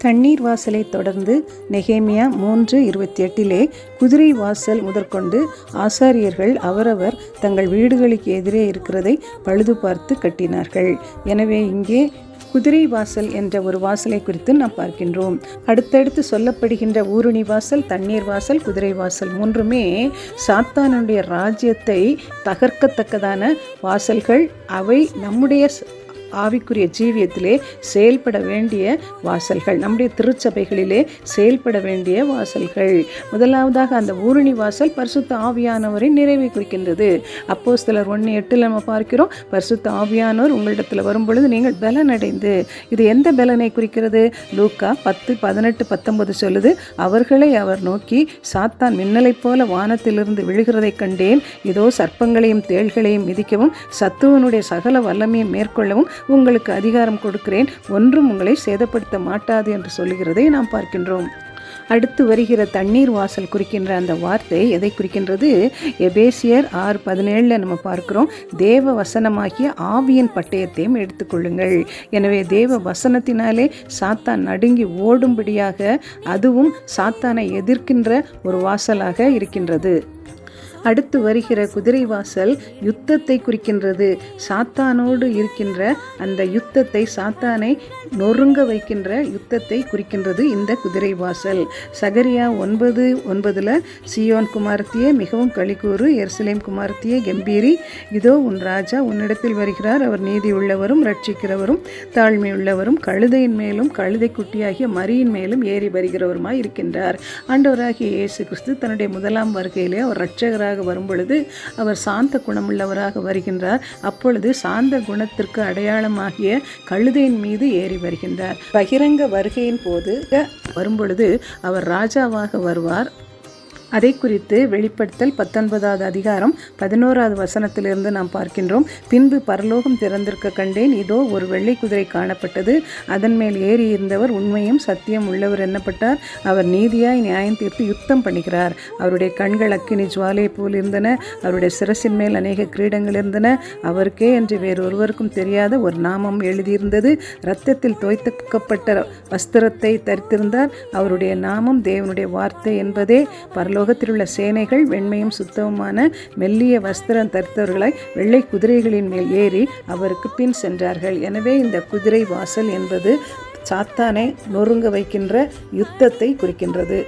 தண்ணீர் வாசலை தொடர்ந்து நெகேமியா 3:28 குதிரை வாசல் முதற்கொண்டு ஆசாரியர்கள் அவரவர் தங்கள் வீடுகளுக்கு எதிரே இருக்கிறதை பழுது பார்த்து கட்டினார்கள். எனவே இங்கே குதிரை வாசல் என்ற ஒரு வாசலை குறித்து நாம் பார்க்கின்றோம். அடுத்தடுத்து சொல்லப்படுகின்ற ஊருணி வாசல், தண்ணீர் வாசல், குதிரை வாசல் மூன்றுமே சாத்தானுடைய ராஜ்யத்தை தகர்க்கத்தக்கதான வாசல்கள். அவை நம்முடைய ஆவிக்குரிய ஜீவியத்திலே செயல்பட வேண்டிய வாசல்கள், நம்முடைய திருச்சபைகளிலே செயல்பட வேண்டிய வாசல்கள். முதலாவதாக அந்த ஊருணி வாசல் பரிசுத்த ஆவியானவரை நிறைவை குறிக்கின்றது. அப்போஸ்தலர் 1:8 நம்ம பார்க்கிறோம், பரிசுத்த ஆவியானவர் உங்களிடத்தில் வரும்பொழுது நீங்கள் பலனடைந்து. இது எந்த பலனை குறிக்கிறது? லூக்கா 10:18-19 சொல்லுது, அவர்களை அவர் நோக்கி, சாத்தான் மின்னலைப் போல வானத்திலிருந்து விழுகிறதை கண்டேன். இதோ சர்ப்பங்களையும் தேள்களையும் மிதிக்கவும் சத்துவனுடைய சகல வல்லமையும் மேற்கொள்ளவும் உங்களுக்கு அதிகாரம் கொடுக்கிறேன், ஒன்றும் உங்களை சேதப்படுத்த மாட்டாது என்று சொல்லுகிறதை நாம் பார்க்கின்றோம். அடுத்து வருகிற தண்ணீர் வாசல் குறிக்கின்ற அந்த வார்த்தை எதை குறிக்கின்றது? எபேசியர் 6:17 நம்ம பார்க்கிறோம், தேவ வசனமாகிய ஆவியின் பட்டயத்தையும் எடுத்துக்கொள்ளுங்கள். எனவே தேவ வசனத்தினாலே சாத்தான் நடுங்கி ஓடும்படியாக அதுவும் சாத்தானை எதிர்க்கின்ற ஒரு வாசலாக இருக்கின்றது. அடுத்து வருகிற குதிரை வாசல் யுத்தத்தை குறிக்கின்றது. சாத்தானோடு இருக்கின்ற அந்த யுத்தத்தை, சாத்தானை நொறுங்க வைக்கின்ற யுத்தத்தை குறிக்கின்றது இந்த குதிரை வாசல். சகரியா 9:9 சீயோன் குமாரத்தியே மிகவும் களிக்கூறு, எருசலேம் குமாரத்தியே கம்பீரி, இதோ உன் ராஜா உன்னிடத்தில் வருகிறார், அவர் நீதி உள்ளவரும் இரட்சிக்கிறவரும் தாழ்மையுள்ளவரும் கழுதையின் மேலும் கழுதை குட்டியாகிய மரியின் மேலும் ஏறி வருகிறவருமாய் இருக்கின்றார். ஆண்டவராகிய இயேசு கிறிஸ்து தன்னுடைய முதலாம் வருகையிலே அவர் இரட்சகராக வரும்பொழுது அவர் சாந்த குணமுள்ளவராக வருகின்றார். அப்பொழுது சாந்த குணத்திற்கு அடையாளமாகிய கழுதையின் மீது ஏறி வருகின்றார். பகிரங்க வருகையின் போது வரும்பொழுது அவர் ராஜாவாக வருவார். அதை குறித்து வெளிப்படுத்தல் 19வது அதிகாரம் 11வது வசனத்திலிருந்து நாம் பார்க்கின்றோம். பின்பு பரலோகம் திறந்திருக்க கண்டேன், இதோ ஒரு வெள்ளை குதிரை காணப்பட்டது, அதன் மேல் ஏறி இருந்தவர் உண்மையும் சத்தியம் உள்ளவர் எண்ணப்பட்டார். அவர் நீதியாய் நியாயம் தீர்த்து யுத்தம் பண்ணுகிறார். அவருடைய கண்கள் அக்கினி ஜுவாலையை போல் இருந்தன, அவருடைய சிரசின் மேல் அநேக கிரீடங்கள் இருந்தன. அவருக்கே என்று வேறொருவருக்கும் தெரியாத ஒரு நாமம் எழுதியிருந்தது. இரத்தத்தில் தோய்க்கப்பட்ட வஸ்திரத்தை தரித்திருந்தார். அவருடைய நாமம் தேவனுடைய வார்த்தை என்பதே. பரலோகத்தில் உள்ள சேனைகள் வெண்மையும் சுத்தமுமான மெல்லிய வஸ்திரம் தரித்தவர்களாய் வெள்ளை குதிரைகளின் மேல் ஏறி அவருக்கு பின் சென்றார்கள். எனவே இந்த குதிரை வாசல் என்பது சாத்தானை நொறுங்க வைக்கின்ற யுத்தத்தை குறிக்கின்றது.